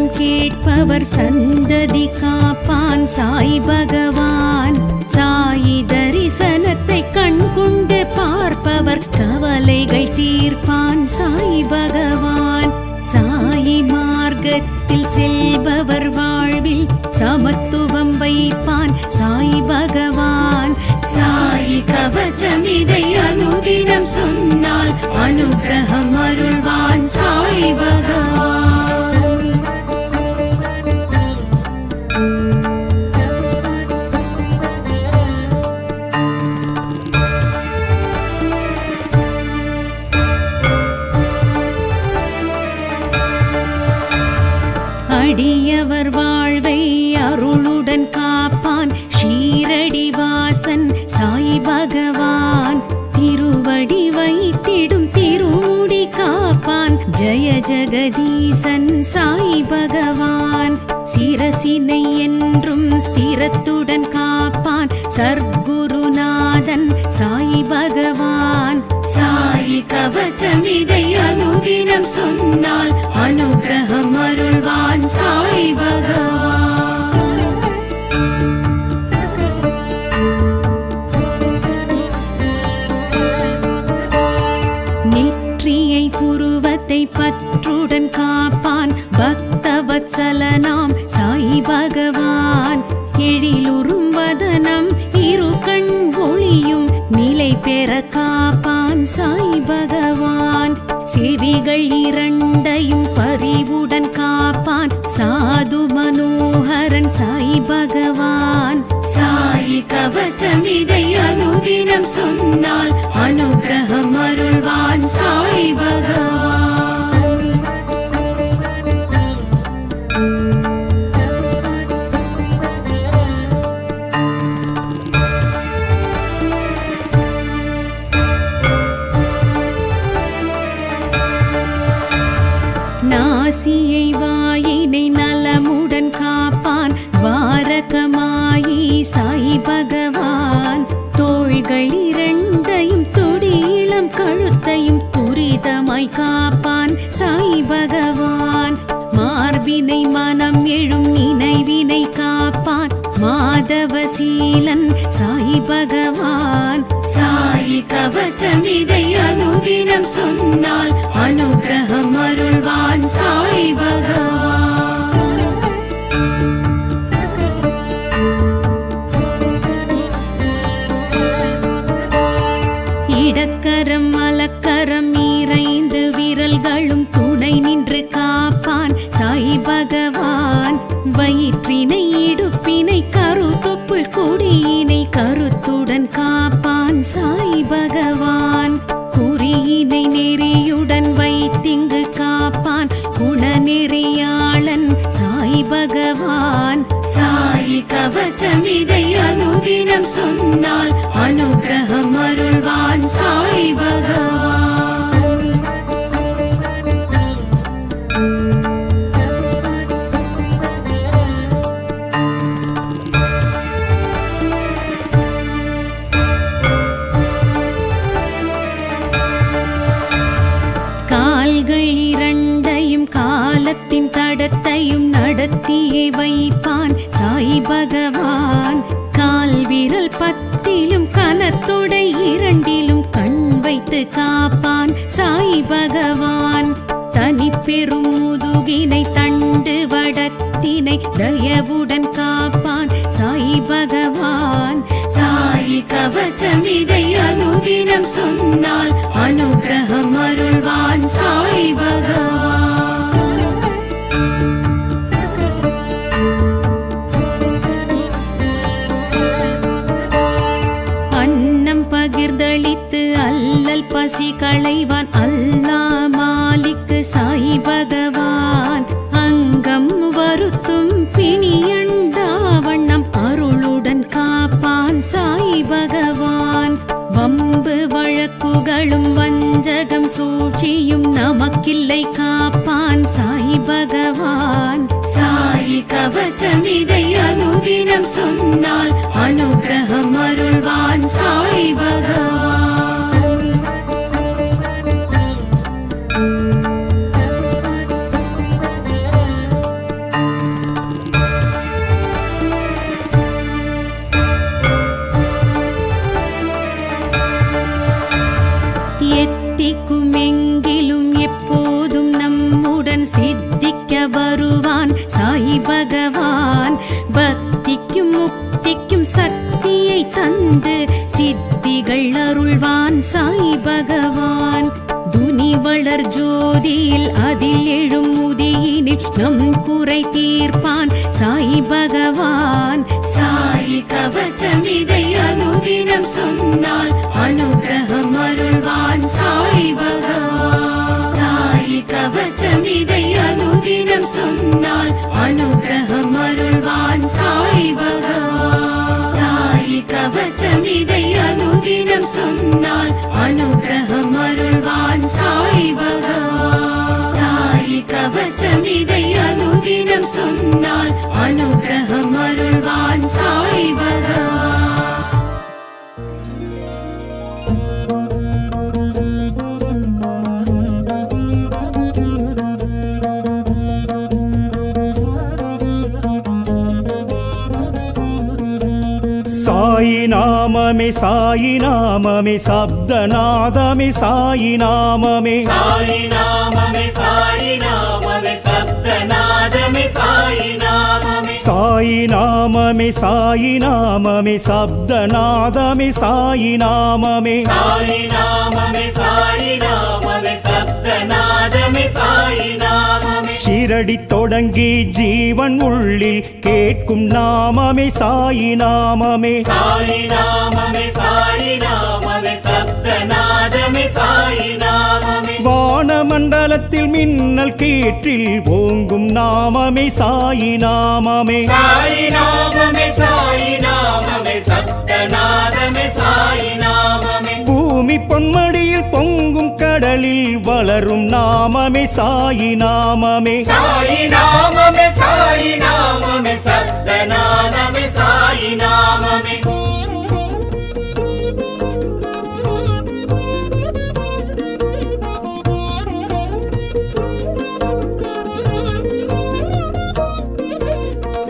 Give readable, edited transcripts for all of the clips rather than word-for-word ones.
சரணம் கேட்பவர் சந்ததி காப்பான் சாய் பகவான். சாயி தரிசனத்தை கண்கொண்டு பார்ப்பவர் கவலைகள் தீர்ப்பான் சாய் பகவான். சாயி மார்க்கத்தில் செல்பவர் வாழ்வில் சமத்துவம் வைப்பான் சாய் பகவான். சாயி கவசம் இதை அனுதினம் சொன்னால் அனுகிரகம் அருள்வான் சாய் பகவான். அடியவர் வாழ்வை அருளுடன் காப்பான் ஷீரடி வாசன் சாய் பகவான். திருவடி வைத்திடும் திருமுடி காப்பான் ஜெய ஜெகதீசன் சாய் பகவான். சிரசினை என்றும் ஸ்திரத்துடன் காப்பான் சர்க்குருநாதன் சாய் பகவான். சாயி கவசம் இதை அனுதினம் சொன்னால் அனுகிரகம் அருள்வான் சாய் பகவான். நெற்றியை புருவத்தை பற்றுடன் காப்பான் பக்தவத்சலனாம் சாய் பகவான். எழிலுறும் வதனம் இரு கண் ஒளியும் நிலை பெற காப்பான் சாய் பகவான். செவிகள் இரண்டையும் பரிவுடன் காப்பான் சாது மனோகரன் சாய் பகவான். சாயி கவசம் இதை அனுதினம் சொன்னால் அனுகிரகம் அருள்வான் சாய் பகவான். நாசியை வாயினை நலமுடன் காப்பான் வாரகமாயி சாய் பகவான். தோள்கள் இரண்டையும் துடியிளம் கழுத்தையும் துரிதமாய் காப்பான் சாய் பகவான். மார்பினை மனம் எழும் நினைவினை காப்பான் மாதவசீலன் சாய் பகவான். சாயி கவசம் இதை அனுதினம் சொன்னால் அனுகிரகம் அருள்வான் சாய் பகவான். இடக்கரம் மலக்கரம் இறைந்து விரல்களும் துணை நின்று காப்பான் சாய் பகவான். வயிற்றினை இடுப்பினை கருத்தொப்புள் கொடியினை கருத்துடன் காப்பான் சாய் பகவான். குறியினை நெறியுடன் வைத்திங்கு காப்பான் குணநெறியாளன் சாய் பகவான். சாயி கவசம் இதை அனுதினம் சொன்னால் அனுகிரகம் அருள்வான் சாய் பகவான். காலத்தின் தடத்தையும் நடத்தியே வைப்பான் சாய் பகவான். கால் விரல் பத்திலும் கனத்தொடை இரண்டிலும் கண் வைத்து காப்பான் சாய் பகவான். தனி பெரும் முதுகினை தண்டு வடத்தினை தயவுடன் காப்பான் சாய் பகவான். சாயி கவசம் இதை அனுதினம் சொன்னால் அனுகிரகம் அருள்வான் சாய் பகவான். பகிர்ந்தளித்து அல்லல் பசி களைவான் அல்லா மாலிக்கு சாய் பகவான். அங்கம் வருத்தும் பிணியண்டா வண்ணம் அருளுடன் காப்பான் சாய் பகவான். வம்பு வழக்குகளும் வஞ்சகம் சூழ்ச்சியும் நமக்கில்லை காப்பான் சாய் பகவான். சாயி கவசம் இதை அனுதினம் சொன்னால் அனுகிரகம் அருள்வான் சாய் பகவான். பகவான் பக்திக்கும் முக்திக்கும் சக்தியை தந்து சித்திகள் அருள்வான் சாய் பகவான் துனி வளர் ஜோதியில் அதில் எழும் உதியினில் நம் குறை தீர்ப்பான் சாய் பகவான் சாய் கவசமிதை அனுதினம் சொன்னால் அனுகிரகம் அருள்வான் சாய் பகவான் சாய் கவசமிதை அனுதினம் சொன்னால் அனுகிரகம் அருள்வான் சாய் பகவான் சாய் கவசமிதை அனுதினம் சொன்னால் அனுகிரகம் அருள்வான் சாய் பகவான் சாய் கவசமிதை அனுதினம் சொன்னால் அனுகிரகம் அருள்வான் சாய் பகவான் சாயி நாமமே சாயி நாமமே சப்தநாதமே சாயி நாமமே சாயி நாமமே சாயி நாமமே சப்தநாதமே சாயி நாமமே சாயி நாமமே சாயி நாமமே சப்தநாதமே சாயி நாமமே சாயி நாமமே சாயி நாமமே சப்தநாதமே சாயி நாமமே ஷிரடி தொடங்கி ஜீவன் உள்ளில் கேட்கும் நாமமே சாயி நாமமே சாயி நாமமே சாயி நாமமே சப்தநாதமே சாயி நாமமே வானமண்டலத்தில் மின்னல் கீற்றில் ஓங்கும் நாமமே சாயி நாமமே சாயி நாமமே சாயி நாமமே சப்தநாதமே சாயி நாமமே பூமி பொன்மடியில் பொங்கும் கடலில் வளரும் நாமமே சாயி நாமமே சாயி நாமமே சாயி நாமமே சப்தநாதமே சாயி நாமமே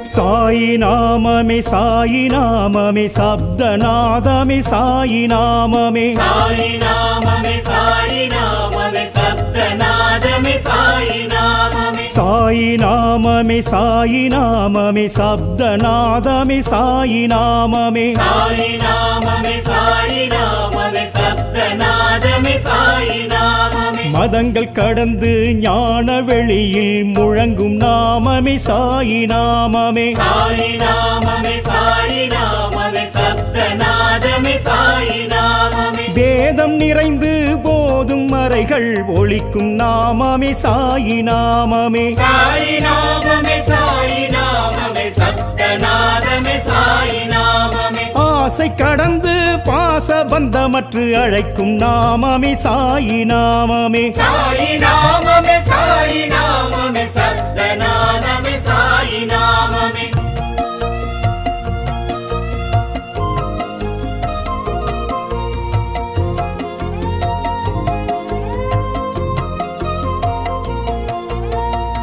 சாயி நாமமே சாயி நாமமே சப்தநாதமே சாயி நாமமே சாயி நாமமே சாயி நாமமே சப்தநாதமே சாயி நாமமே சாயி நாமமே சாயி நாமமே சப்தநாதமே சாயி நாமமே சாயி நாமமே சாயி நாமமே சப்தநாதமே சாயி நாமமே மதங்கள் கடந்து ஞான வெளியில் முழங்கும் நாமமே சாயி நாமமே சாயி நாமமே சாயி நாமமே சப்தநாதமே சாயி நாமமே வேதம் நிறைந்து போதும் மறைகள் ஒழிக்கும் நாமமே சாயி நாமமே சாயி நாமமே சாயி நாமமே சப்தநாதமே சாயி நாமமே ஆசை கடந்து பாச பந்தமற்று அழைக்கும் நாமமே சாயி நாமமே சாயி நாமமே சாயி நாமமே சப்தநாதமே சாயி நாமமே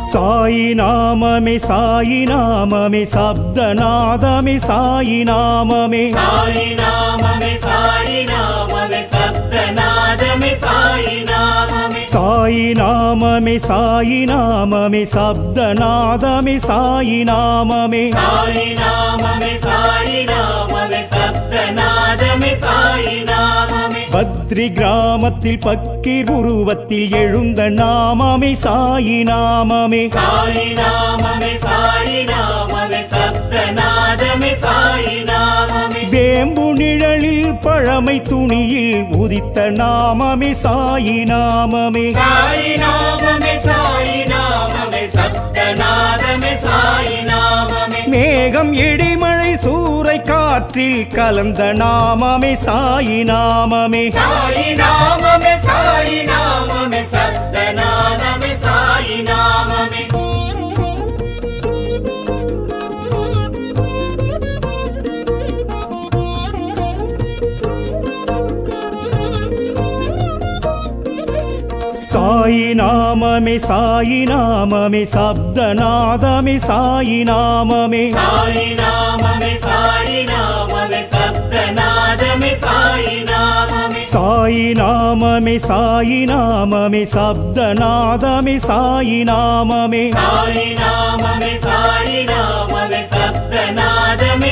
சாயி நாமமே சாயி நாமமே சப்தநாதமே சாயி நாமமே சாயி நாமமே சாயி நாமமே சப்தநாதமே சாயி நாமமே சாயி நாமமே சாயி நாமமே சப்தநாதமே சாயி நாமமே சாயி நாமமே சாயி நாமமே சப்தநாதமே சாயி நாமமே பத்ரி கிராமத்தில் பக்கீர் உருவத்தில் எழுந்த நாமமே சாயி நாமமே சாயி நாமமே சாயி நாமமே சப்தநாதமே சாயி நாமமே வேம்பு நிழலில் பழமை துணியில் உதித்த நாமமே சாயி நாமமே சாயி நாமமே சாயி நாமமே சப்தநாதமே சாயி நாமமே மேகம் இடிமழை சூறை காற்றில் கலந்த நாமமே சாயி நாமமே சாயி நாமமே சாயி நாமமே சப்தநாதமே சாயி நாமமே சாயி நாமமே சாயி நாமமே சப்தநாதமே சாயி நாமமே சாயி நாமமே சாயி நாமமே சப்தநாதமே சாயி நாமமே சாயி நாமமே சாயி நாமமே சப்தநாதமே சாயி நாமமே சாயி நாமமே சாயி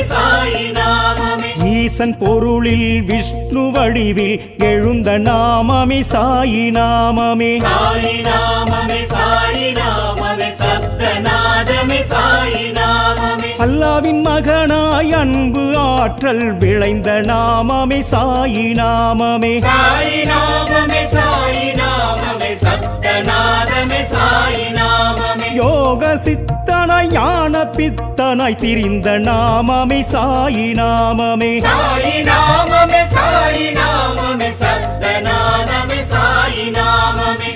சாயி நாமமே ஈசன் பொருளில் விஷ்ணு வடிவில் எழுந்த நாமமே சாயி நாமமே சாயி நாமமே சாயி நாமமே சப்தநாதமே சாயி நாமமே அல்லாவின் மகனாய் அன்பு ஆற்றல் விளைந்த நாமமே சாயி நாமமே சாயி நாமமே சாயி நாமமே சப்தநாதமே சாயி நாமமே யோக சித்தனாய் ஞான பித்தனாய் திரிந்த நாமமே சாயி நாமமே சாயி நாமமே சாயி நாமமே சப்தநாதமே சாயி நாமமே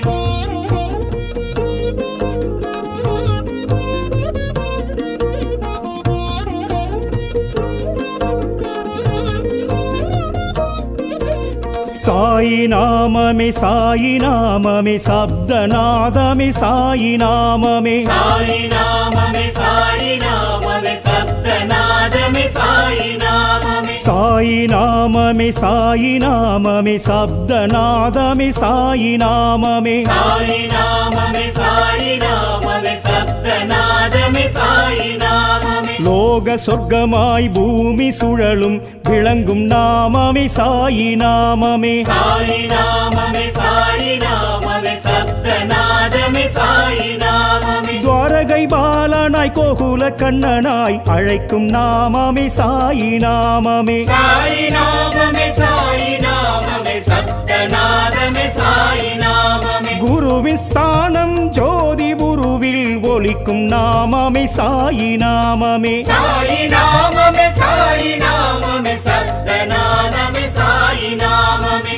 சாயி நாமமே சாயி நாமமே சப்தநாதமே சாயி நாமமே சாயி நாமமே சாயி நாமமே சப்தநாதமே சாயி நாமமே சாயி நாமமே சாயி நாமமே சப்தநாதமே சாயி நாமமே சாயி நாமமே சாயி நாமமே சப்தநாதமே சாயி நாமமே லோக சொர்க்கமாய் பூமி சுழலும் விளங்கும் நாமமே சாயி நாமமே சாயி நாமமே சாயி நாமமே சப்தநாதமே சாயி நாமமே துவாரகை பாலனாய் கோகுல கண்ணனாய் அழைக்கும் நாமமே சாயி நாமமே சாயி நாமமே சாயி நாமமே சப்தநாதமே சாயி நாமமே குருவின் ஸ்தானம் ஜோதி குருவில் ஒலிக்கும் நாமமே சாயி நாமமே சாயி நாமமே சாயி நாமமே சப்தநாதமே சாயி நாமமே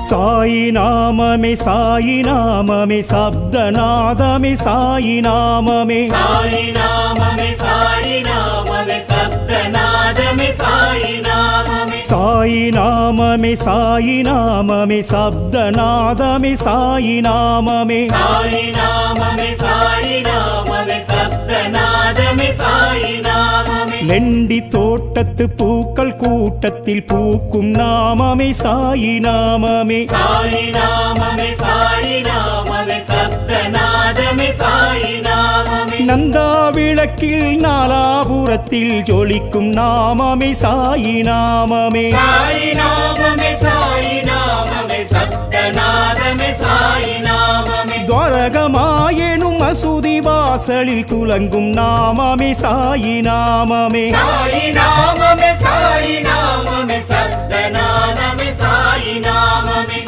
சாயி நாமமே சாயி நாமமே சப்தநாதமே சாயி நாமமே சாயி நாமமே சாயி நாமமே சப்தநாதமே சாயி நாமமே சாயி நாமமே சாயி நாமமே சப்தநாதமே சாயி நாமமே சாயி நாமமே சாயி நாமமே சப்தநாதமே சாயி நாமமே லெண்டி தோட்டத்து பூக்கள் கூட்டத்தில் பூக்கும் நாமமே சாயி நாமமே சாயி நாமமே சாயி நாமமே சப்தநாதமே சாயி நாமமே நந்தா விளக்கில் நாலாபுரத்தில் ஜொலிக்கும் நாமமே சாயி நாமமே சாயி நாமமே சாயி நாமமே சப்தநாதமே சாயி நாமமே துவாரகமாயெனும் மசூதி வாசலில் துலங்கும் நாமமே சாயி நாமமே சாயி நாமமே சாயி நாமமே சப்தநாதமே சாயி நாமமே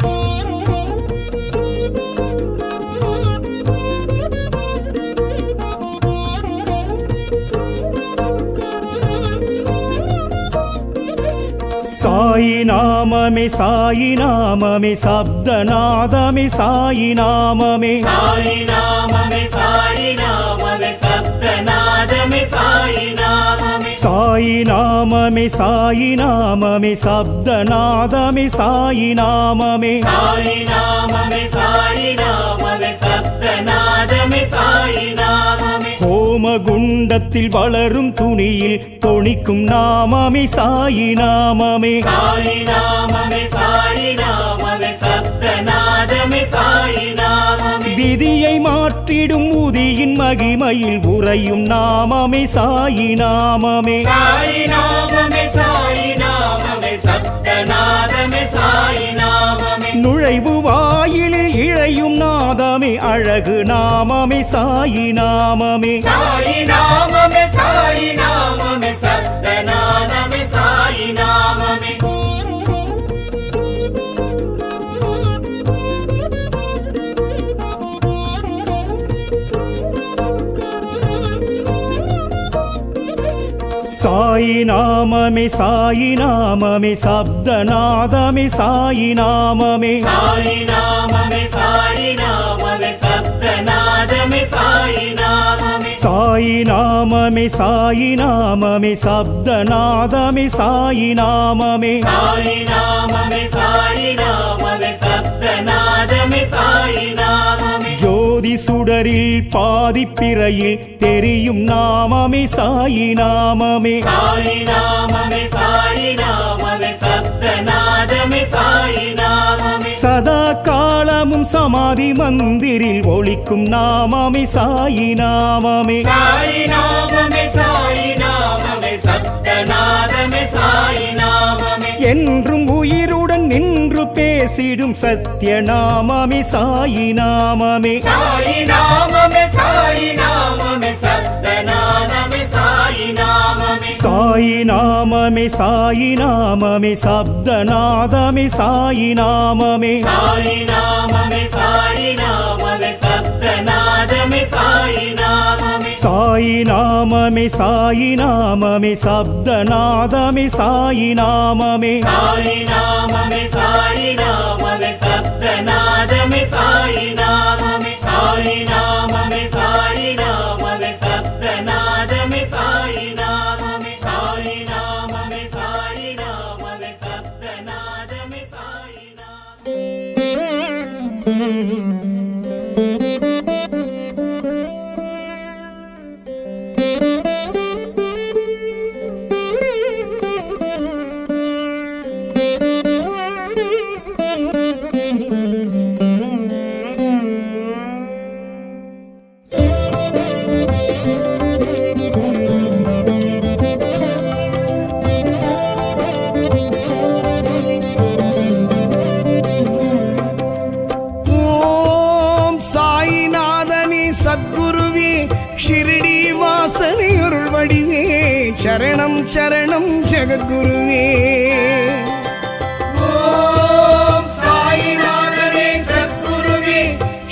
சாயி நாமமே சாயி நாமமே சப்தநாதமே சாயி நாமமே சாயி நாமமே சாயி நாமமே சப்தநாதமே சாயி நாமமே சாயி நாமமே சாயி நாமமே சப்தநாதமே சாயி நாமமே சாயி நாமமே சாயி நாமமே சப்தநாதமே சாயி நாமமே ஹோமகுண்டத்தில் வளரும் துணியில் தொனிக்கும் நாமமே சாயி நாமமே சாயி நாமமே சாயி நாமமே சப்தநாதமே சாயி நாமமே விதியை மாற்றிடும் உதியின் மகிமையில் உறையும் நாமமே சாயி நாமமே சாயி நாமமே சாயி நாமமே சப்தநாதமே சாயி நாமமே நுழைவு வாயிலில் இழையும் நாதமே அழகு நாமமே சாயி நாமமே சாயி நாமமே சாயி நாமமே சப்தநாதமே சாயி நாமமே சாயி நாமமே சாயி நாமமே சப்தநாதமே சாயி நாமமே சாயி நாமமே சாயி நாமமே சப்தநாதமே சாயி நாமமே சாயி நாமமே சாயி நாமமே சப்தநாதமே சாயி நாமமே சாயி நாமமே சாயி நாமமே சப்தநாதமே சாயி நாமமே ஜோதி சுடரில் பாதிப்பிறையில் தெரியும் நாமமே சாயி நாமமே சாயி நாமமே சாயி நாமமே சப்தநாதமே சாயி நாமமே சதா காலமும் சமாதி மந்திரில் ஒலிக்கும் நாமமே சாயி நாமமே சாயி நாமமே சாயி நாமமே சப்தநாதமே சாயி நாமமே என்றும் உயிருடன் நின்று பேசிடும் சத்திய நாமமே சாயி நாமமே சாயி நாமமே சாயி நாமமே சப்தநாதமே சாயி நாமமே சாயி நாமமே சாயி நாமமே சப்தநாதமே சாயி நாமமே சாயி நாமமே சாயி நாமமே சப்தநாதமே சாயி நாமமே சாயி நாமமே சாயி நாமமே சப்தநாதமே சாயி நாமமே சாயி நாமமே சாயி நாமமே சப்தநாதமே சாயி நாமமே சாயி நாமமே சாயி நாமமே சப்தநாதமே சாயி நாமமே சாயி நாமமே சாயி நாமமே சப்தநாதமே சாயி நாமமே ஓம் சாயிநாதனே சத்குருவே ஷிரடி வாசனே அருள் வடிவே சரணம் சரணம் ஜெகத்குருவே ஓம் சாயிநாதனே சத்குருவே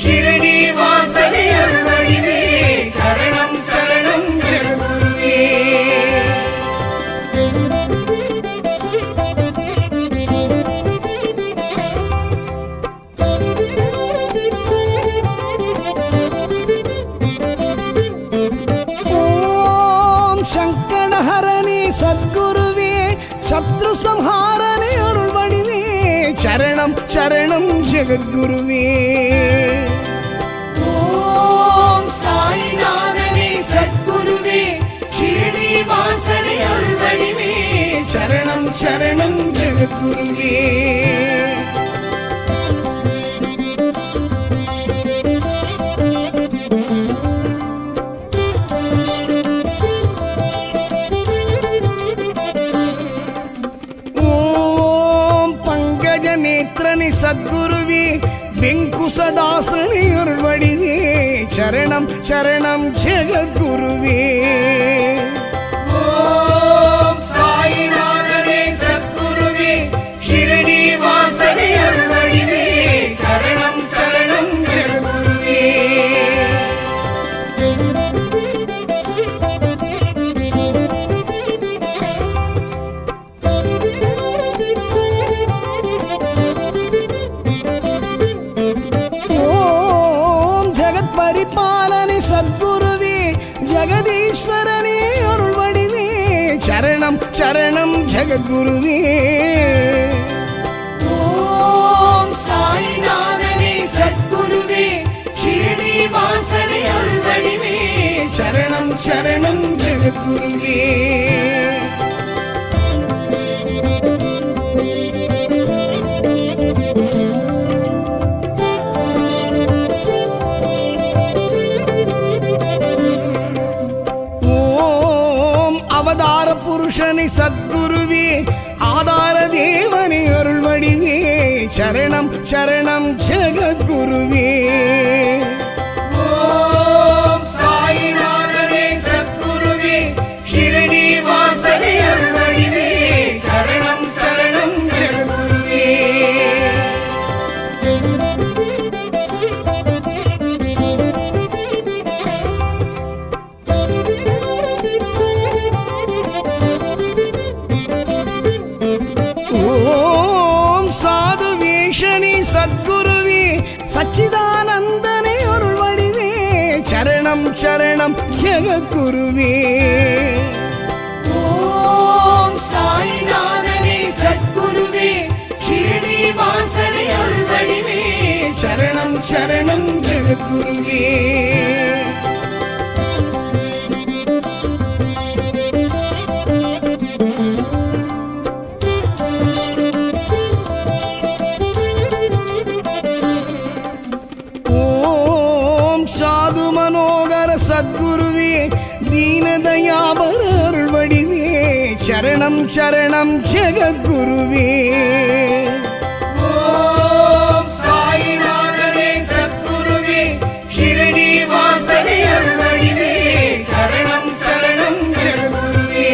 ஷிரடி வாசனே அருள் வடிவே சரணம் சரணம் ஜெகத்குருவே ஓம் சங்கடஹரனே சத்குருவே சத்ரு சம்ஹாரனே அருள் வடிவே சரணம் சரணம் ஜெகத்குருவே ஓம் சாயிநாதனே சத்குருவே ஷிரடி வாசனே அருள் வடிவே சரணம் சரணம் ஜெகத்குருவே ஓம் பங்கஜ நேத்திரனே சத்குருவே வெங்குசதாசனே அருள் வடிவே சரணம் சரணம் ஜெகத்குருவே ஓம் சாயிநாதனே சத்குருவே ஷிரடி வாசனே அருள் வடிவே சரணம் சரணம் ஜெகத்குருவே ஓம் ஜெகத் பரிபாலனே சத்குருவே ஜெகதீஸ்வரனே அருள் வடிவே சரணம் சரணம் ஜெகத்குருவே ஓம் சாயிநாதனே சத்குருவே ஷிரடி வாசனே அருள் வடிவே சரணம் சரணம் ஜெகத்குருவே ஓம் அவதார புருஷனை சத்குருவே ஆதார தேவனே அருள் வடிவே சரணம் சரணம் ஜெகத்குருவே ஓம் சாயிநாதனே சத்குருவே ஷிரடி வாசனே அருள் வடிவே சரணம் சரணம் ஜெகத்குருவே ஓம் சாது வேஷனே சத்குருவே சச்சிதானந்தனே அருள் வடிவே சரணம் சரணம் ஜெகத்குருவே ஓம் சாயிநாதனே சத்குருவே ஷிரடி வாசனே அருள் வடிவே சரணம் சரணம் ஜெகத்குருவே சரணம் சரணம் ஜெகத்குருவே. ஓம் சாயிநாதனே சத்குருவே, ஷிரடி வாசனே அருள்வடிவே, சரணம் சரணம் ஜெகத்குருவே.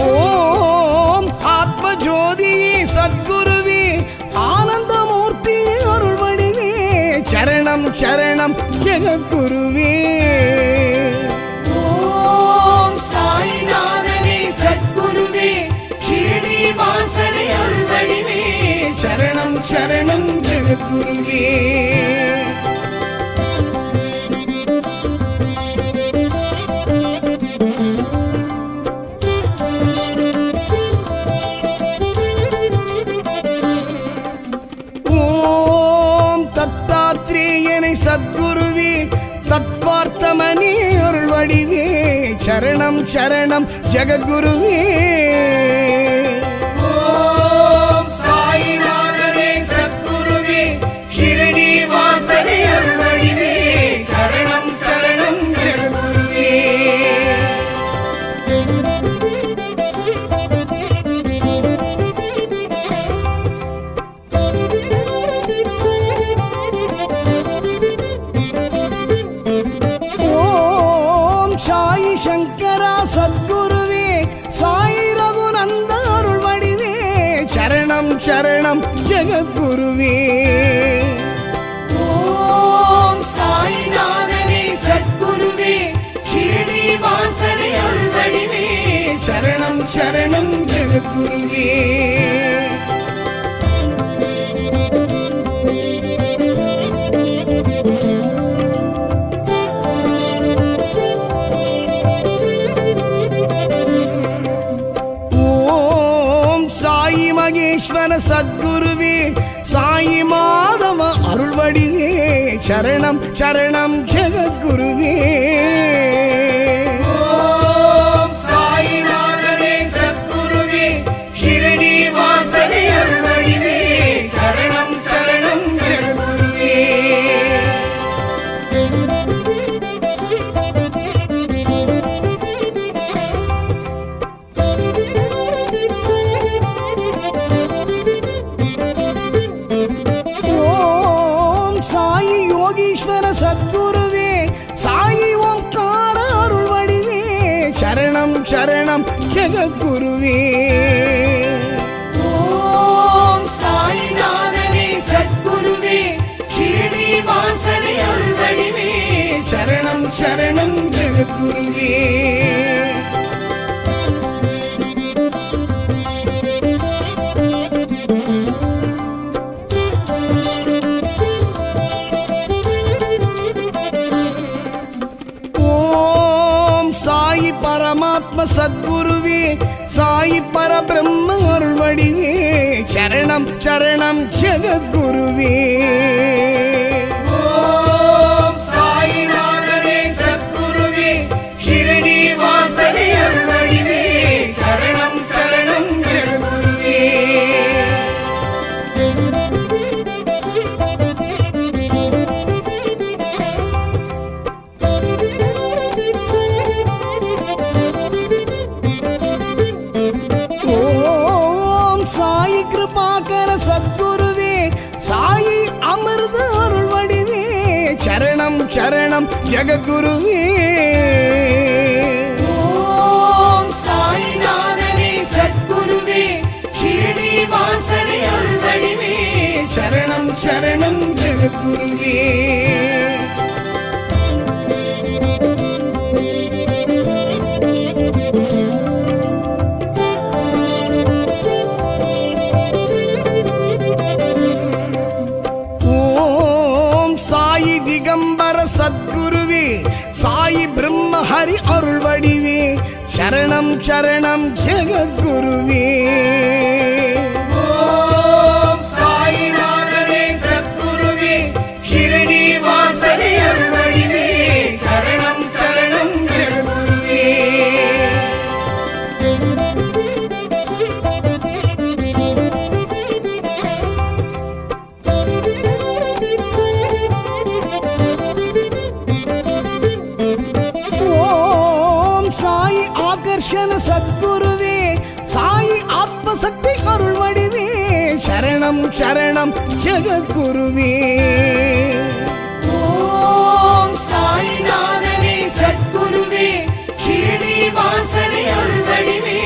ஓம் ஆத்மஜோதியே சத்குருவே, ஆனந்தமூர்த்தி அருள்வடிவே, சரணம் சரணம் ஜெகத்குருவே. ஓம் சாயிநாதனே சத்குருவே, ஷிரடி வாசனே அருள்வடிவே, சரணம் சரணம் ஜெகத்குருவே. ஓம் தத்தாத்ரேயனை சத்குருவே, தத்வார்த்தமணி அருள்வடிவே, சரணம் சரணம் ஜெகத்குருவே. ஓம் சாயிநாதனே சத்குருவே, ஷிரடி வாசனே அருள்வடிவே, சரணம் சரணம் ஜெகத்குருவே. ஓம் சாயி சங்கரா சத்குருவே, சாயி ரகுநந்த அருள்வடிவே, சரணம் சரணம் ஜெகத்குருவே. ஓம் சாயிநாதனே சத்குருவே, ஷிரடி வாசனே அருள்வடிவே, சரணம் சரணம் ஜெகத்குருவே. ஓம் சாயி மகேஸ்வர சத்குருவே, சாயி மாதவ அருள்வடிவே, சரணம் சரணம் ஜெகத்குருவே. ஓம் சாயிநாதனே சத்குருவே, ஷிரடி வாசனே அருள்வடிவே, சரணம் சரணம் ஜெகத்குருவே. ஓம் சாயி யோகீஸ்வர சத்குருவே, சாயி ஓம்கார அருள்வடிவே, சரணம் சரணம் ஜெகத்குருவே. ஓம் சாயிநாதனே சத்குருவே, ஷிரடி வாசனே அருள்வடிவே, சரணம் சரணம் ஜெகத்குருவே. ஓம் சாயி பரமாத்ம சத்குருவே, சாயி பரபிரம்ம அருள்வடிவே, சரணம் சரணம் ஜெகத்குருவே. ஓம் சாயிநாதனே சத்குருவே, ஷிரடி வாசனே அருள்வடிவே, சரணம் சரணம் ஜெகத்குருவே. ஓம் சாயி கிருபாகர சத்குருவே, சாயி அமிர்த அருள்வடிவே, சரணம் சரணம் ஜெகத்குருவே. ஓம் சாயிநாதனே சத்குருவே, ஷிரடி வாசனே அருள்வடிவே, சரணம் சரணம் ஜெகத்குருவே. ஓம் சாயி திகம்பர சத்குருவே, சாயி பிரம்ம ஹரி அருள்வடிவே, சரணம் சரணம் ஜெகத்குருவே. ஓம் சாயிநாதனே சத்குருவே, ஷிரடி வாசனே அருள்வடிவே, சரணம் சரணம் ஜெகத்குருவே. சரணம் சரணம் ஜெகத்குருவே ஓம் சாயிநாதனே சத்குருவே ஷிரடி வாசனே அருள் வடிவே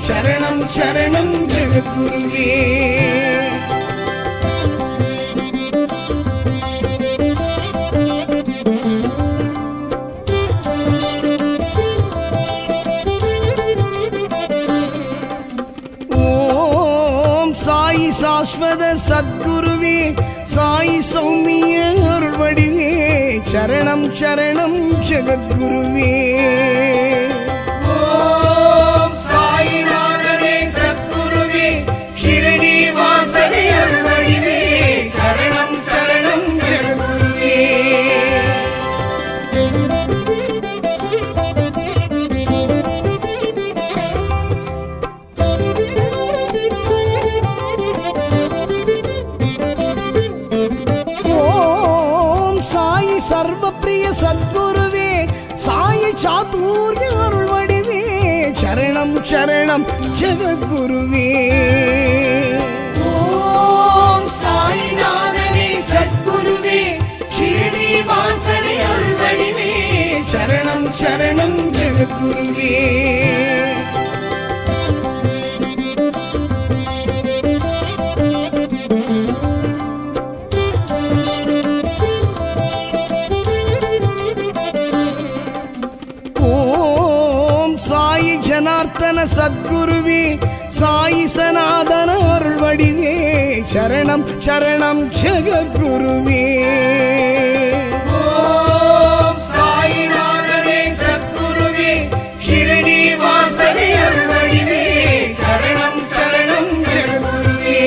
சரணம் சரணம் ஜெகத்குருவே ஓம் சாயி சாஸ்வத சத்குருவே சாயி சௌமிய அருள் வடிவே சரணம் சரணம் ஜெகத்குருவே ஓம் சாயிநாதனே சத்குருவே ஷிரடி வாசனே அருள் வடிவே சரணம் சரணம் ஜெகத்குருவே சர்வப்பிரிய சத்குருவே சாயி சாத்தூர்ய அருள் வடிவே சரணம் சரணம் ஜெகத்குருவே ஓம் சாயிநாதனே சத்குருவே ஷிரடி வாசனே அருள் வடிவே சரணம் சரணம் ஜெகத்குருவே ஜனார்த்தன சத்குருவே சாயி சனாதன அருள் வடிவே சரணம் சரணம் ஜெகத்குருவே ஓம் சாயிநாதனே சத்குருவே ஷிரடி வாசனே அருள் வடிவே சரணம் சரணம் ஜெகத்குருவே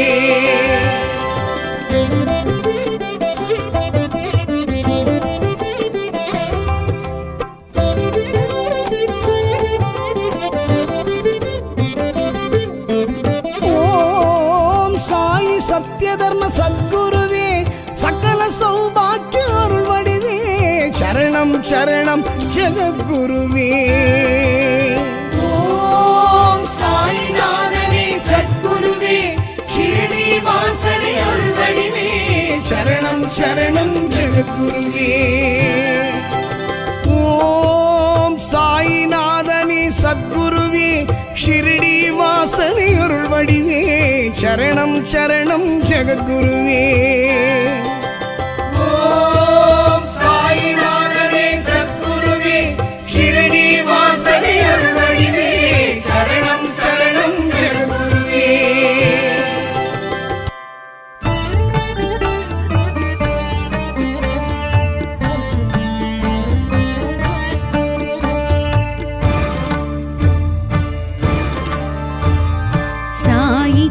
சத்ய தர்ம சத்குருவே சகல சௌபாக்கிய அருள் வடிவே சரணம் சரணம் ஜெகத்குருவே ஓம் சாயிநாதனே சத்குருவே ஷிரடி வாசனே அருள் வடிவே சரணம் சரணம் ஜெகத்குருவே ஓம் சாயிநாதனே சத்குருவே ஷிரடி வாசனே அருள் வடிவே சரணம் சரணம் ஜெகத்குருவே ஓம் சாயிநாதனே சத்குருவே ஷிரடி வாசனே அருள் வடிவே சரணம் சரணம் ஜெகத்குருவே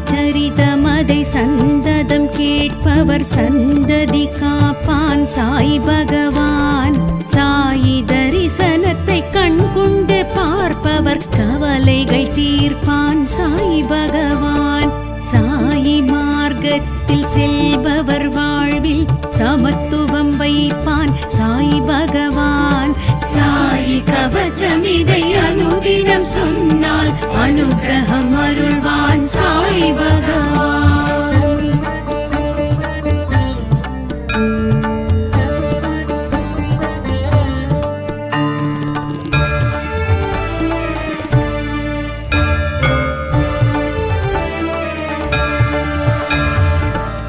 சரிதமதை சந்ததம் கேட்பவர் சந்ததி காப்பான் சாய் பகவான் சாயி தரிசனத்தை கண்கொண்டு பார்ப்பவர் கவலைகள் தீர்ப்பான் சாய் பகவான் சாயி மார்க்கத்தில் செல்பவர் வாழ்வில் சமத்துவம் வைப்பான் சாய் பகவான் சாயி கவசம் இதை அனுதினம் சொன்னால் அனுகிரகம் அருள்வான் சாய் பகவான்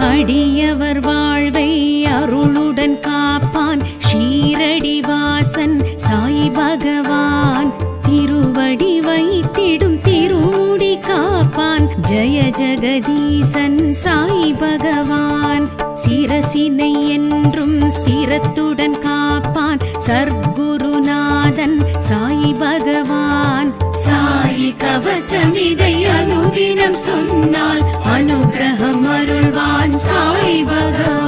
அடியவர் வாழ்வை அருளுடன் காப்பான் ஷீரடி வாசன் சாய் பகவான் திருவடி வைத்திடும் திருமுடி காப்பான் ஜெய ஜெகதீசன் சாய் பகவான் சிரசினை என்றும் ஸ்திரத்துடன் காப்பான் சர்க்குருநாதன் சாய் பகவான் சாயி கவசம் இதை அனுதினம் சொன்னால் அனுகிரகம் அருள்வான் சாய் பகவான்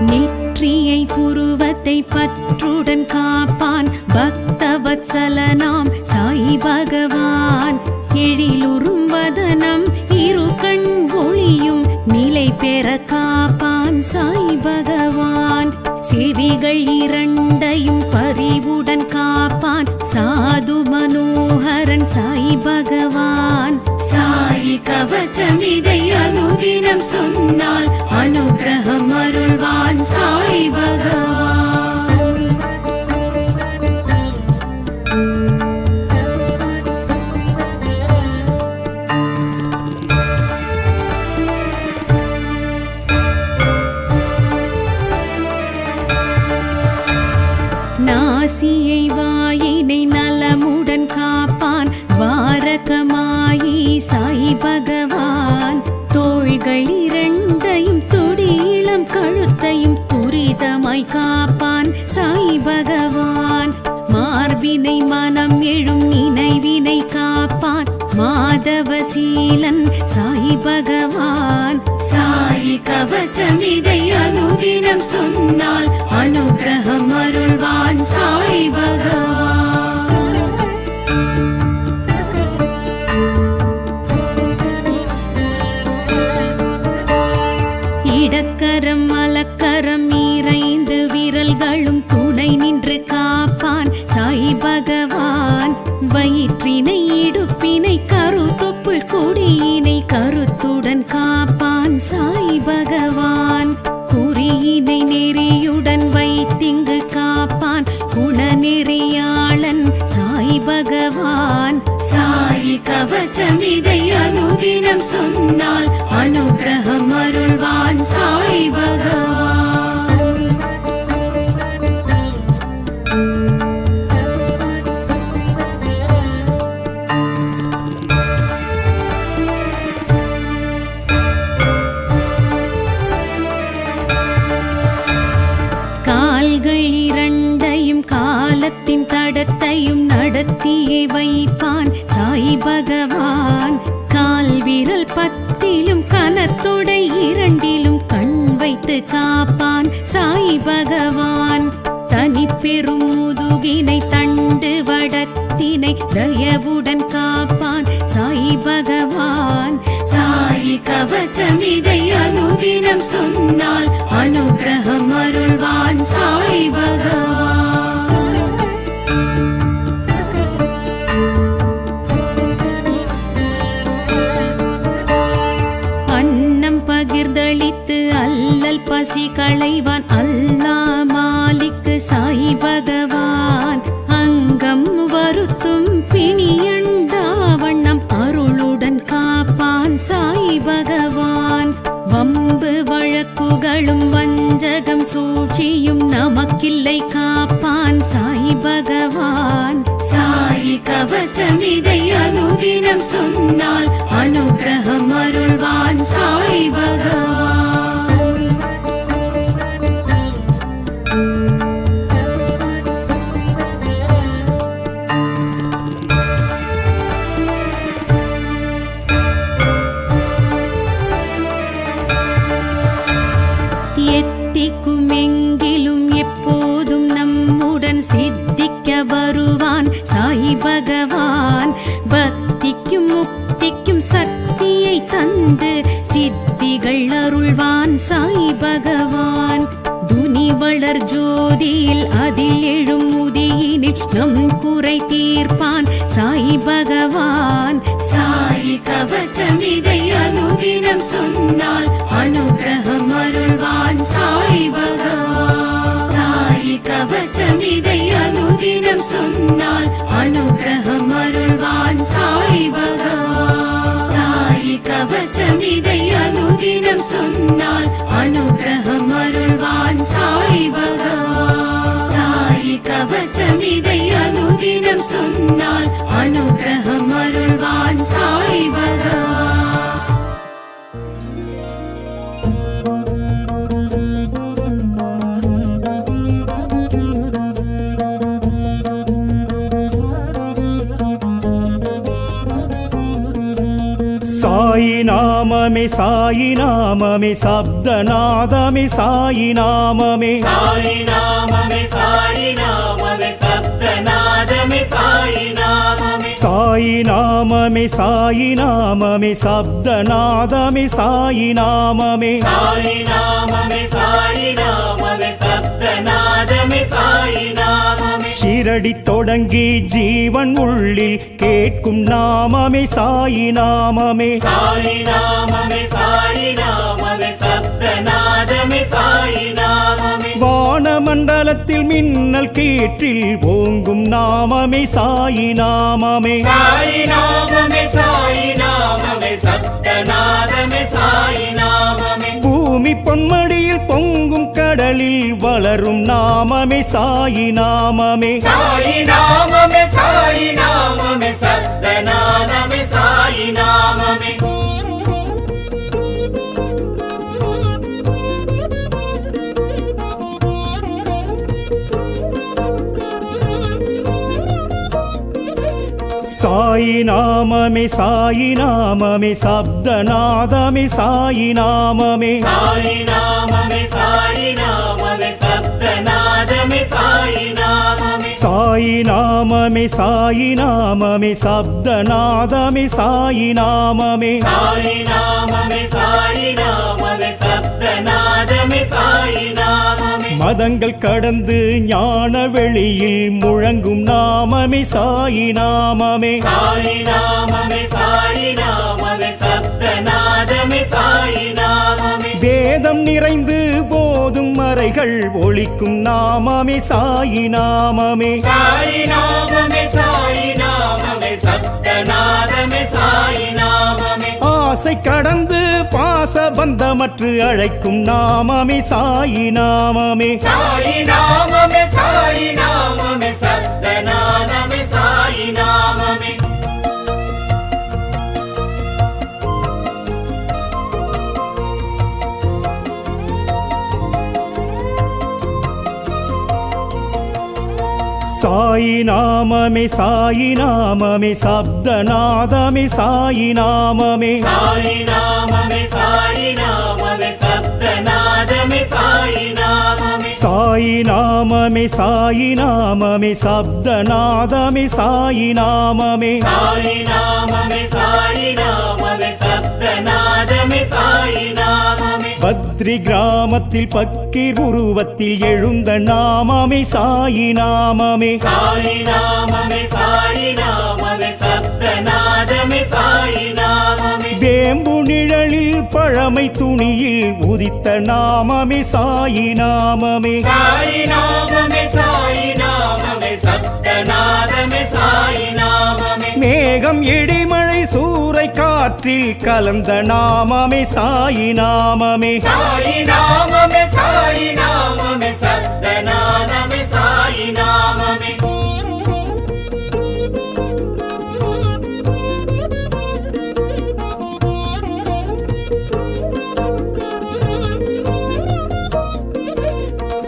நெற்றியை புருவத்தை பற்றுடன் காப்பான் பக்தவத்சலனாம் சாய் பகவான் எழிலுறும் வதனம் இரு கண் ஒளியும் நிலை பெற காப்பான் சாய் பகவான் செவிகள் இரண்டையும் பரிவுடன் காப்பான் அனுதினம் சொன்னால் அனுக்கிரகம் அருள்வான் சாய் பகவான். நாசியை வாயினை நலமுடன் காப்பான் வாரகமாயி சாய் பகவான். தோள்கள் இரண்டையும் துடியிளம் கழுத்தையும் துரிதமாய் காப்பான் சாய் பகவான். மார்பினை மனம் எழும் நினைவினை காப்பான் மாதவசீலன் சாய் பகவான். சாயி கவசம் இதை அனுதினம் சொன்னால் அனுக்கிரகம் அருள்வான் சாய் பகவான். இடக்கரம் மலக்கரம் இறைந்து விரல்களும் துணை நின்று காப்பான் சாய் பகவான். வயிற்றினை இடுப்பினை கருத்தொப்புள் கொடியினை கருத்துடன் காப்பான் சாய் பகவான். குறியினை நெறியுடன் வைத்திங்கு காப்பான் குணநெறியாளன் சாய் பகவான். சாயி கவசம் இதை அனுதினம் சொன்னால் அனுக்கிரகம் அருள்வான் சாய் பகவான். கால்கள் இரண்டையும் காலத்தின் தடத்தையும் நடத்தியே வைப்பான் சாய் பகவான். கால் விரல் பத்திலும் கனத்தொடை இரண்டிலும் கண் வைத்து காப்பான் சாய் பகவான். தனி பெரும் முதுகினை தண்டு வடத்தினை தயவுடன் காப்பான் சாய் பகவான். சாயி கவசம் இதை அனுதினம் சொன்னால் அனுக்கிரகம் அருள்வான் சாய் பகவான். அன்னம் பகிர்ந்தளித்து அல்லல் பசி களைவான் அல்லா மாலிக்கு சாய் பகவான். அங்கம் வருத்தும் பிணியண்டா வண்ணம் அருளுடன் காப்பான் சாய் பகவான். வம்பு வழக்குகளும் வஞ்சகம் சூழ்ச்சியும் நமக்கில்லை காப்பான் சாய் பகவான். சாயி கவசம் இதை அனுதினம் சொன்னால் அனுக்கிரகம் அருள்வான் சாய் பகவான். எத்திக்கும் எங்கிலும் எப்போதும் நம்முடன் சித்திக்க வருவான் சாய் பகவான். பக்திக்கும் முக்திக்கும் சக்தியை தந்து சித்திகள் அருள்வான் சாய் பகவான். துனி வளர் ஜோதியில் அதில் எழும் முதியினில் நம் குறை தீர்ப்பான் சாய் பகவான். சாயி கவசம் இதை அனுதினம் சொன்னால் அனுக்கிரகம் அருள்வான் சாய் பகவான். சாயி கவசம் இதை அனுதினம் சொன்னால் அனுக்கிரகம் அருள்வான் சாய் பகவான். சாயி கவசம் இதை அனுதினம் சொன்னால் அனுக்கிரகம் அருள்வான் சாய் பகவான். சாயி கவசம் இதை அனுதினம் சொன்னால் அனுக்கிரகம் அருள்வான் சாய் பகவான். சாயி நாமமே சாயி நாமமே சப்தநாதமே சாயி நாமமே. சாயி நாமமே சாயி நாமமே சப்தநாதமே சாயி நாமமே. சாயி நாம நாமமே சாயி நாமமே சப்தநாதமே சாயி நாமமே சாயி நாமமே சாயி நாமமே சப்தநாதமே சாயி நாமமே ஷிரடி தொடங்கி ஜீவன் உள்ளில் கேட்கும் நாமமே சாயி நாமமே சாயி நாமமே சாயி நாமமே சப்தநாதமே சாயி நாமமே வானமண்டலத்தில் மின்னல் கீற்றில் ஓங்கும் நாமமே சாயி நாமமே சாயி நாமமே சாயி நாமமே சப்தநாதமே சாயி நாமமே பூமி பொன்மடியில் பொங்கும் கடலில் வளரும் நாமமே சாயி நாமமே சாயி நாமமே சாயி நாமமே சப்தநாதமே சாயி நாமமே சாயி நாமமே சாயி நாமமே சப்தநாதமே சாயி நாமமே சாயி நாமமே சாயி நாமமே சப்தநாதமே சாயி நாமமே சாயி நாமமே சாயி நாமமே சப்தநாதமே சாயி நாமமே சாயி நாமமே சாயி நாமமே சப்தநாதமே சாயி நாமமே மதங்கள் கடந்து ஞான வெளியில் முழங்கும் நாமமே சாயி நாமமே சாயி நாமமே சாயி நாமமே சப்தநாதமே சாயி நாமமே வேதம் நிறைந்து போதும் மறைகள் ஒழிக்கும் நாமமே சாயி நாமமே சாயி நாமமே சாயி நாமமே சப்தநாதமே சாயி நாமமே ஆசை கடந்து பாச பந்தமற்று அழைக்கும் நாமமே சாயி நாமமே சாயி நாமமே சாயி நாமமே சப்தநாதமே சாயி நாமமே சாயி நாமமே சாயி நாமமே சப்தநாதமே சாயி நாமமே சாயி நாமமே சாயி நாமமே சப்தநாதமே சாயி நாமமே சாயி நாமமே சாயி நாமமே சப்தநாதமே சாயி நாமமே சாயி நாமமே சாயி நாமமே சப்தநாதமே சாயி நாமமே பத்ரி கிராமத்தில் பக்கீர் உருவத்தில் எழுந்த நாமமே சாயி நாமமே சாயி நாமமே சாயி நாமமே சப்தநாதமே சாயி நாமமே வேம்பு நிழலில் பழமை துணியில் உதித்த நாமமே சாயி நாமமே சாயி நாமமே சாயி நாமமே சப்தநாதமே சாயி நாமமே மேகம் இடிமழை சூறை காற்றில் கலந்த நாமமே சாயி நாமமே சாயி நாமமே சாயி நாமமே சப்தநாதமே சாயி நாமமே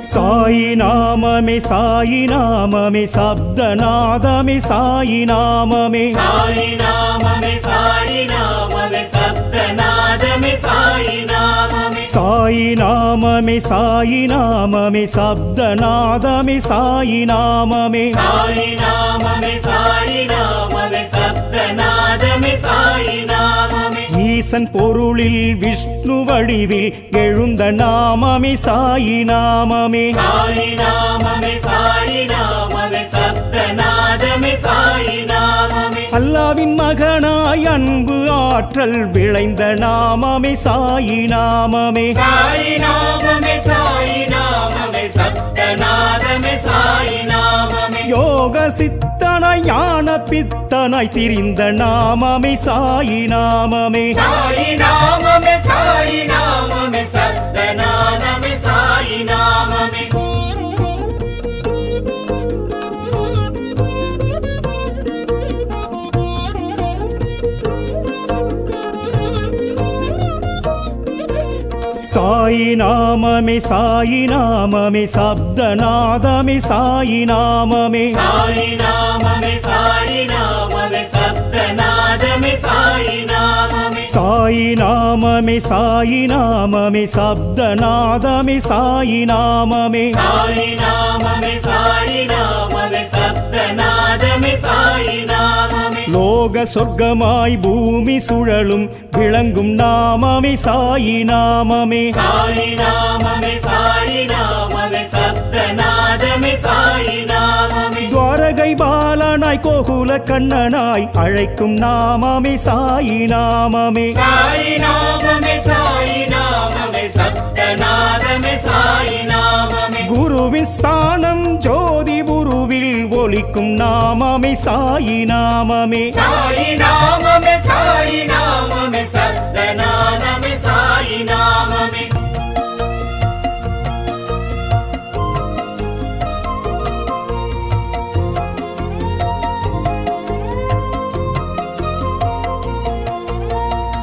சாயி நாமமே சாயி நாமமே சப்தநாதமே சாயி நாமமே சாயி நாமமே சாயி நாமமே சப்தநாதமே சாயி நாமமே சாயி நாமமே சாயி நாமமே சப்தநாதமே சாயி நாமமே சாயி நாமமே சாயி நாமமே சப்தநாதமே சாயி நாமமே ஈசன் பொருளில் விஷ்ணு வடிவில் எழுந்த நாமமே சாயி நாமமே சாயி நாமமே சாயி நாமமே சப்தநாதமே சாயி நாமமே அல்லாவின் மகனாய் அன்பு ஆற்றல் விளைந்த நாமமே சாயி நாமமே சாயி நாமமே சாயி நாமமே சப்தநாதமே சாயி நாமமே யோக சித்தனாய் ஞான பித்தனாய் திரிந்த நாமமே சாயி நாமமே சாயி நாமமே சாயி நாமமே சப்தநாதமே சாயி நாமமே சாயி நாமமே சாயி நாமமே சப்தநாதமே சாயி நாமமே சாயி நாமமே சாயி நாமமே சப்தநாதமே சாயி நாமமே சாயி நாமமே சாயி நாமமே சப்தநாதமே சாயி நாமமே சாயி நாமமே சாயி நாமமே சப்தநாதமே சாயி நாமமே லோக லோக சொர்க்கமாய் பூமி சுழலும் விளங்கும் நாமமே சாயி நாமமே சாயி நாமமே சாயி நாமமே சப்தநாதமே சாயி நாமமே துவாரகை பாலனாய் கோகுல கண்ணனாய் அழைக்கும் நாமமே சாயி நாமமே சாயி நாமமே சாயி நாமமே சப்தநாதமே சாயி நாமமே குருவின் ஸ்தானம் ஜோதி குருவில் ஒலிக்கும் நாமமே சாயி நாமமே சாயி நாமமே சாயி நாமமே சப்தநாதமே சாயி நாமமே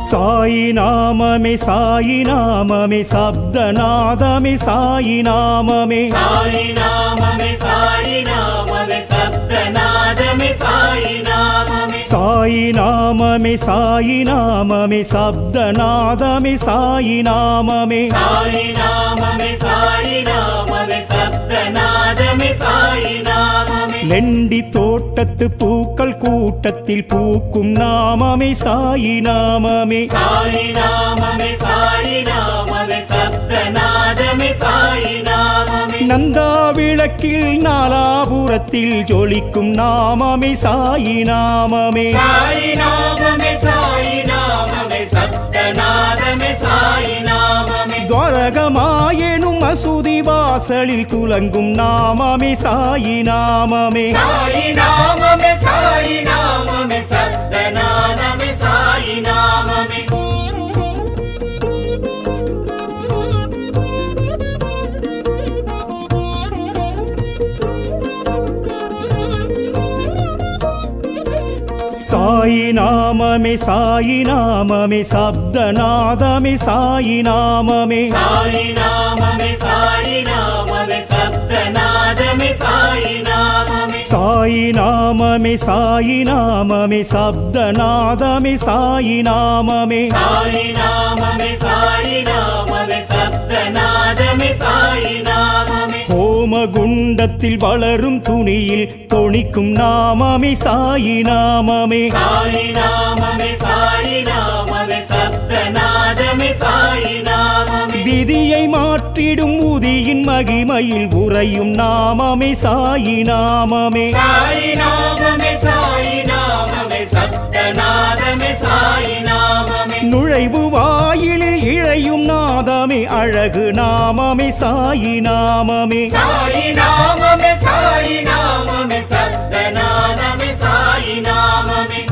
சாயி நாமமே சாயி நாமமே சப்தநாதமே சாயி நாமமே சாயி நாமமே சாயி நாமமே சப்தநாதமே சாயி நாமமே சாயி நாமமே சாயி நாமமே சப்தநாதமே சாயி நாமமே சாயி நாமமே சாயி நாமமே சப்தநாதமே சாயி நாமமே லெண்டி தோட்டத்து பூக்கள் கூட்டத்தில் பூக்கும் நாமமே சாயி நாமமே சாயி நாமமே சாயி நாமமே சப்தநாதமே சாயி நாமமே நந்தா விளக்கில் நாலாபுரத்தில் ஜொலிக்கும் நாமமே சாயி நாமமே சாயி நாமமே சாயி நாமமே சப்தநாதமே சாயி நாமமே துவாரகமாயெனும் மசூதி வாசலில் துலங்கும் நாமமே சாயி நாமமே சாயி நாமமே சாயி நாமமே சப்தநாதமே சாயி நாமமே சாயி நாமமே சாயி நாமமே சப்தநாதமே சாயி நாமமே சாயி நாமமே சாயி நாமமே சப்தநாதமே சாயி நாமமே சாயி நாமமே சாயி நாமமே சப்தநாதமே சாயி நாமமே சாயி நாமமே சாயி நாமமே சப்தநாதமே சாயி நாமமே ஹோமகுண்டத்தில் வளரும் துணியில் தொனிக்கும் நாமமே சாயி நாமமே சாயி நாமமே சாயி நாமமே சப்தநாதமே சாயி நாமமே விதியை மாற்றிடும் உதியின் மகிமையில் உறையும் நாமமே சாயி நாமமே சாயி நாமமே சாயி நாமமே சப்தநாதமே சாயி நாமமே நுழைவு வாயிலில் இழையும் நாதமே அழகு நாமமே சாயி நாமமே சாயி நாமமே சாயி நாமமே சப்தநாதமே சாயி நாமமே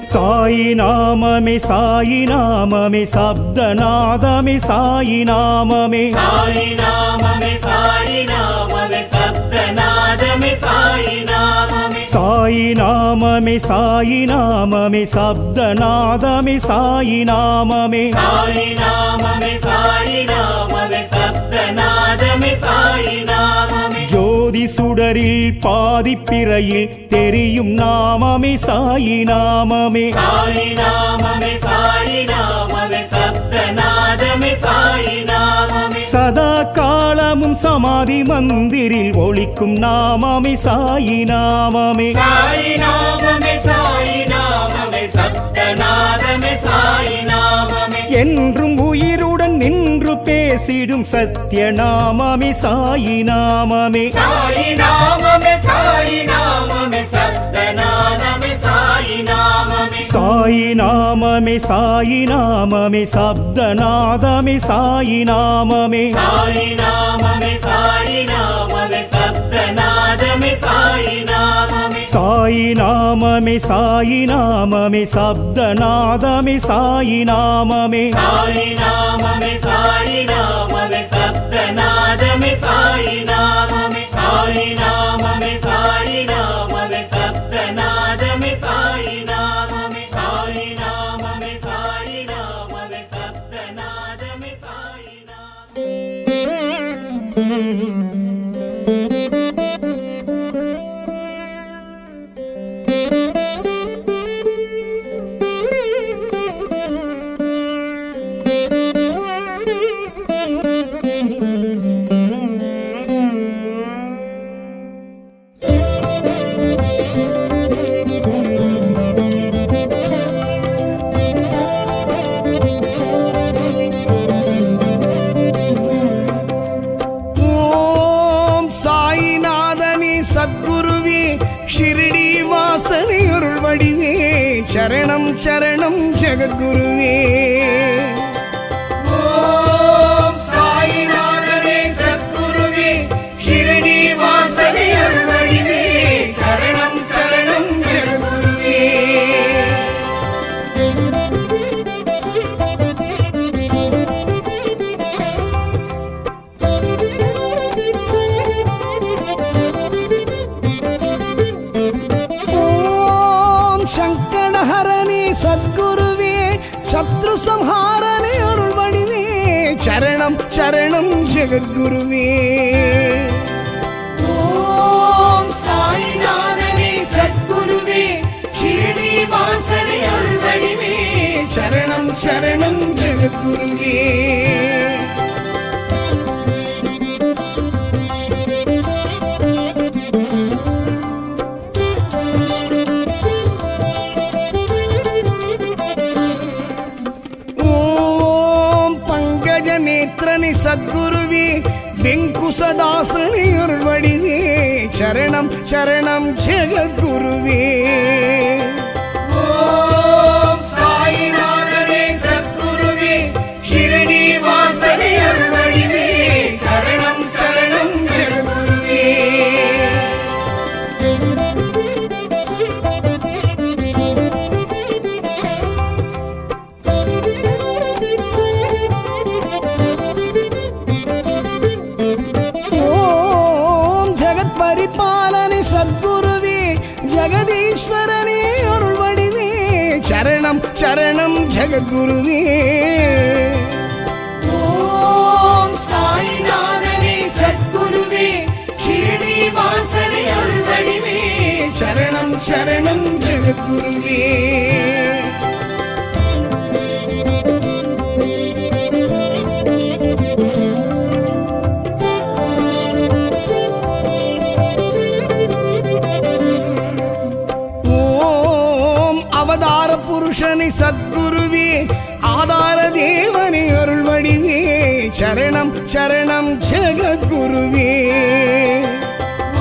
சாயி நாமமே சாயி நாமமே சப்தநாதமே சாயி நாமமே சாயி நாமமே சாயி நாமமே சப்தநாதமே சாயி நாமமே சாயி நாமமே சாயி நாமமே சப்தநாதமே சாயி நாமமே சாயி நாமமே சாயி நாமமே சப்தநாதமே சாயி நாமமே ஜோதி சுடரில் பாதிப்பிறையில் தெரியும் நாமமே சாயி நாமமே சாயி நாமமே சாயி நாமமே சப்தநாதமே சாயி நாமமே சதா காலமும் சமாதி மந்திரில் ஒலிக்கும் நாமமே சாயி நாமமே சாயி நாமமே சாயி நாமமே சப்தநாதமே சாயி நாமமே என்றும் உயிருடன் நின்று பேசிடும் சத்திய நாமமே சாயி நாமமே சாயி நாமமே சாயி நாமமே சப்தநாதமே சாயி நாமமே சாயி நாமமே சாயி நாமமே சப்தநாதமே சாயி நாமமே சாயி நாமமே சாயி நாமமே சப்தநாதமே சாயி நாமமே சாயி நாமமே சாயி நாமமே சப்தநாதமே சாயி நாமமே சாயி நாமமே சாயி நாமமே சப்தநாதமே சாயி நாமமே சாயி நாமமே சாயி நாமமே சப்தநாதமே சாயி நாமமே சாயி நாமமே சாயி நாமமே சப்தநாதமே சாயி நாமமே சரணம் ஜெகத்குருவே ஓம் சாயிநாதனே சத்குருவே ஷிரடி வாசனே அருள்வடிவே சரணம் சரணம் ஜெகத்குருவே சங்கடஹரணி சத்குருவே சத்ரு சம்ஹாரணி அருள் வடிவே சரணம் சரணம் ஜெகத்குருவே ஓம் சாயிநாதனே சத்குருவே ஷிரடி வாசனே அருள் வடிவே சரணம் சரணம் ஜெகத்குருவே சத்குருவே வெங்குசதாசனே அருள் வடிவே சரணம் சரணம் ஜெகத்குருவே ஓம் சாயிநாதனே சத்குருவே ஷிரடி வாசனே அருள் வடிவே சரணம் சரணம் ஜெகத்குருவே சத்குருவே ஜெகதீஸ்வரனே அருள் வடிவே சரணம் சரணம் ஜெகத்குருவே ஓம் சாயிநாதனே சத்குருவே ஷிரடி வாசனே அருள் வடிவே சரணம் சரணம் ஜெகத்குருவே புருஷனை சத்குருவே ஆதார தேவனே அருள் வடிவே சரணம் சரணம் ஜெகத்குருவே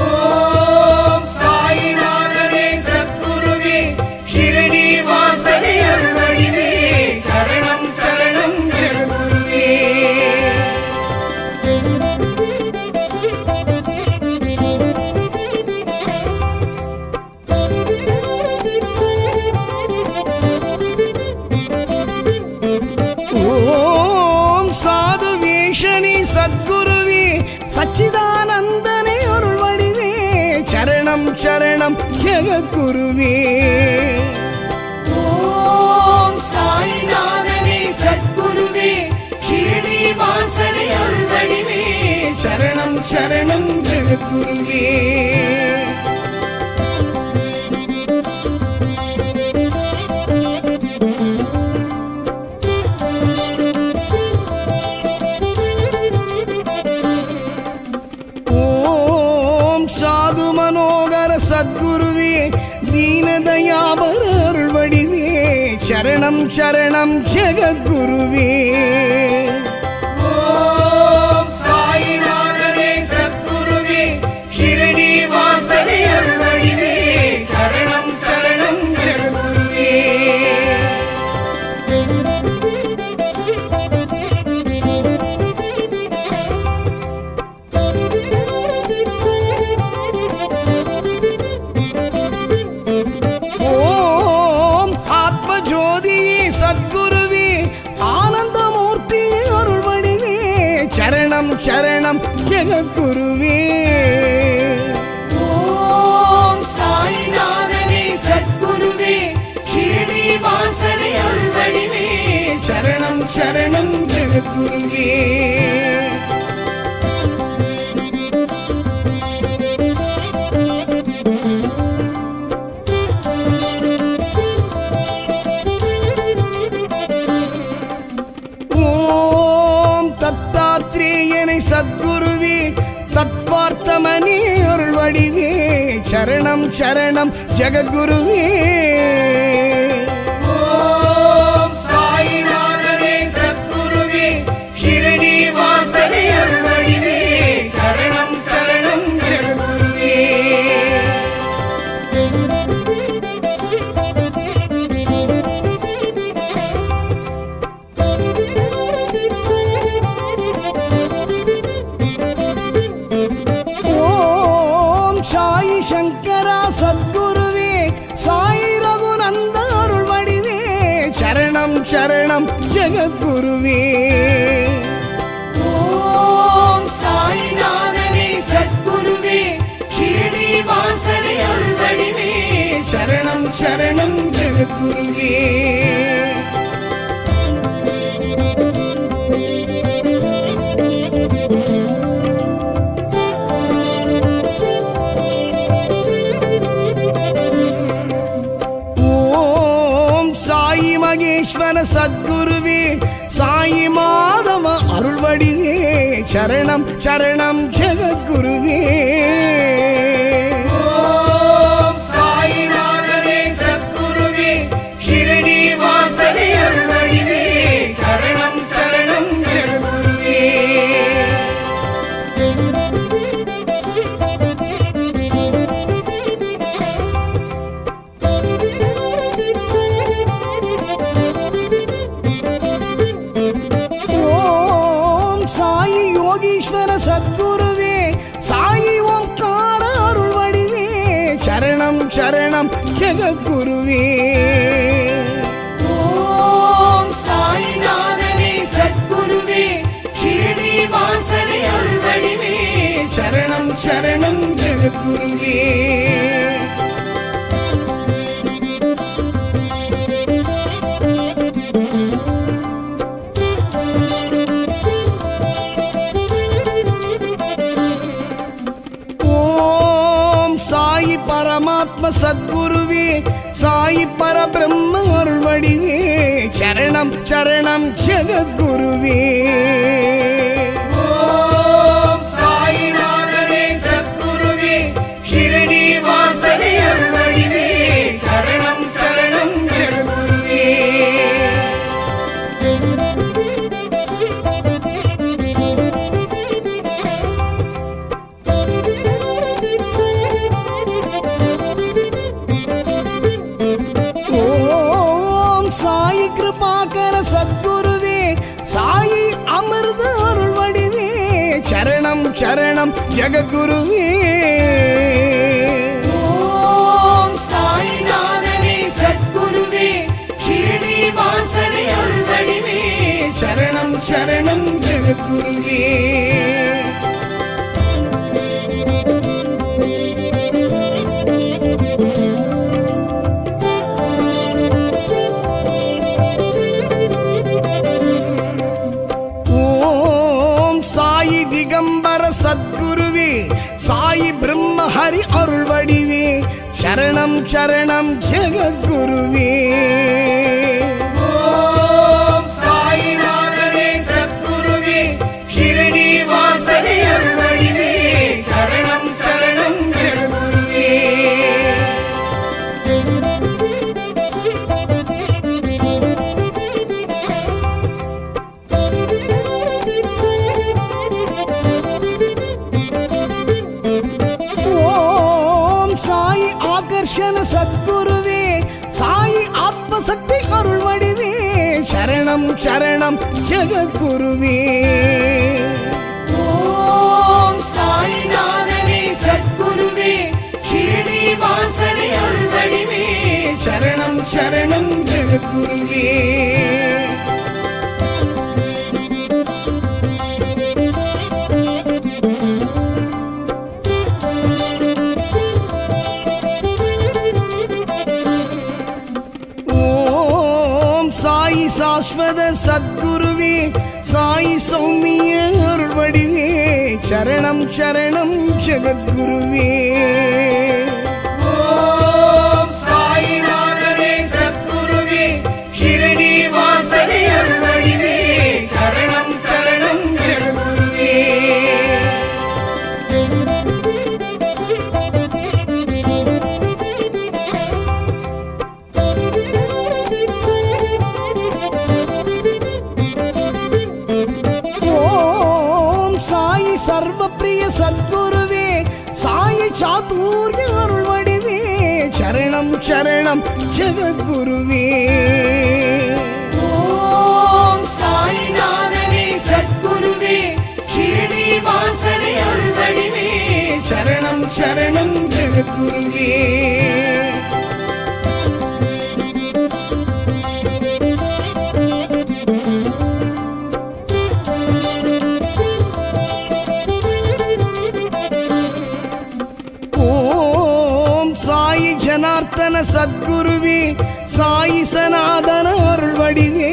ஓம் சாயிநாதனே சத்குருவே ஷிரடி வாசனே அருள் வடிவே சரணம் சரணம் ஜெகத்குருவே சத்குருவே சச்சிதானந்தனே அருள் வடிவே சரணம் சரணம் ஜெகத்குருவே ஓம் சாயிநாதனே சத்குருவே ஷிரடி வாசனே அருள் வடிவே சரணம் சரணம் ஜெகத்குருவே சத்குருவே தீனதயாபர அருள் வடிவே சரணம் சரணம் ஜெகத்குருவே ஓம் சாயிநாதனே சத்குருவே ஷிரடி வாசனே அருள் வடிவே சரணம் சரணம் ஜெகத்குருவே சத்குருவே ஆனந்தமூர்த்தி அருள் வடிவே சரணம் சரணம் ஜெகத்குருவே ஓம் சாயிநாதனே சத்குருவே ஷிரடி வாசனே அருள் வடிவே சரணம் சரணம் ஜெகத்குருவே சத்குருவே தத்வார்த்தமணி அருள் வடிவே சரணம் சரணம் ஜெகத்குருவே ஓம் சாயிநாதனே சத்குருவே ஷிரடி வாசனே அருள் வடிவே சரணம் சரணம் ஜெகத்குருவே சரணம் ஜெகத்குருவே ஓம் சாயிநாதனே சத்குருவே ஷிரடி வாசரே அருள்வடிவே சரணம் சரணம் ஜெகத்குருவே மகேஸ்வர சத்குருவே சாயி மாதவ அருள்வடிவே சரணம் சரணம் ஜெகத்குருவே ஓம் சாயிநாதனே சத்குருவே ஷிரடி வாசரே அருள்வடிவே சரணம் சரணம் ஜெகத்குருவே சத்குருவே சாயி ஓம்கார அருள்வடிவே சரணம் சரணம் ஜெகத்குருவே ஓம் சாயிநாதனே சத்குருவே ஷிரடி வாசரே அருள்வடிவே சரணம் சரணம் ஜெகத்குருவே பரமாத்ம சத்குருவே சாயி பரபிரம்ம அருள்வடிவே சரணம் சரணம் ஜெகத்குருவே ஓம் சாயிநாதனே சத்குருவே ஷிரடி வாசரே அருள்வடிவே சரணம் சரணம் ஜெகத்குருவே சத்குருவே சாயி அமிர்த அருள்வடிவே சரணம் சரணம் ஜெகத்குருவே ஓம் சாயிநாதனே சத்குருவே ஷிரடி வாசரே அருள்வடிவே சரணம் சரணம் ஜெகத்குருவே திகம்பர சத்குருவே சாயி பிரம்ம ஹரி அருள்வடிவே சரணம் சரணம் ஜெகத்குருவே ஓம் சாயிநாதனே சத்குருவே ஷிரடி வாசரே அருள்வடிவே சரணம் சரணம் ஜெகத்குருவே சத்குருவே சாயி ஆத்மசக்தி அருள்வடிவே சரணம் சரணம் ஜெகத்குருவே ஓம் சாயிநாதனே சத்குருவே ஷிரடி வாசரே அருள்வடிவே சரணம் சரணம் ஜெகத்குருவே சாயி சாஸ்வத சத்குருவே சாயி சௌமிய அருள்வடிவே சரணம் சரணம் ஜெகத்குருவே ஓம் சாயிநாதனே சத்குருவே ஷிரடி வாசரே அருள்வடிவே சரணம் சரணம் ஜெகத்குருவே சர்வப்பிரிய சத்குருவே சாயி சாதுர்ய அருள்வடிவே சரணம் சரணம் ஜெகத்குருவே ஓம் சாயிநாதனே சத்குருவே ஷிரடி வாசரே அருள்வடிவே சரணம் சரணம் ஜெகத்குருவே சத்குருவே சாயிசநாதன அருள் வடிவே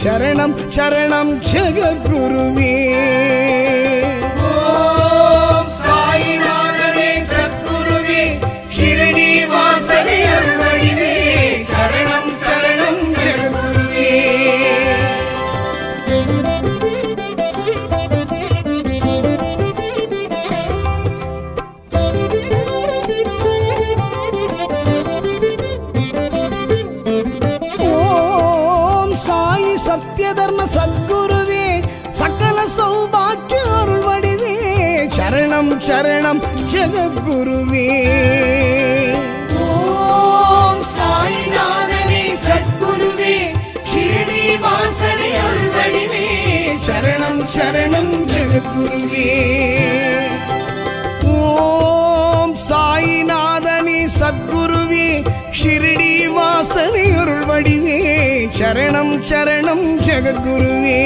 சரணம் சரணம் ஜெகத்குருவே ஓம் சாயிநாதனே சத்குருவே ஷிரடி வாசனே அருள் வடிவே சரணம் சரணம் ஜெகத்குருவே சத்ய தர்ம சத்குருவே சகல சௌபாக்கிய அருள் வடிவே சரணம் சரணம் ஜெகத்குருவே ஓம் சாயிநாதனே சத்குருவே ஷிரடி வாசனே அருள் வடிவே சரணம் சரணம் ஜெகத்குருவே ஓம் சாயிநாதனே சத்குருவே ஷிரடி வாசனே அருள் வடிவே சரணம் சரணம் ஜெகத்குருவே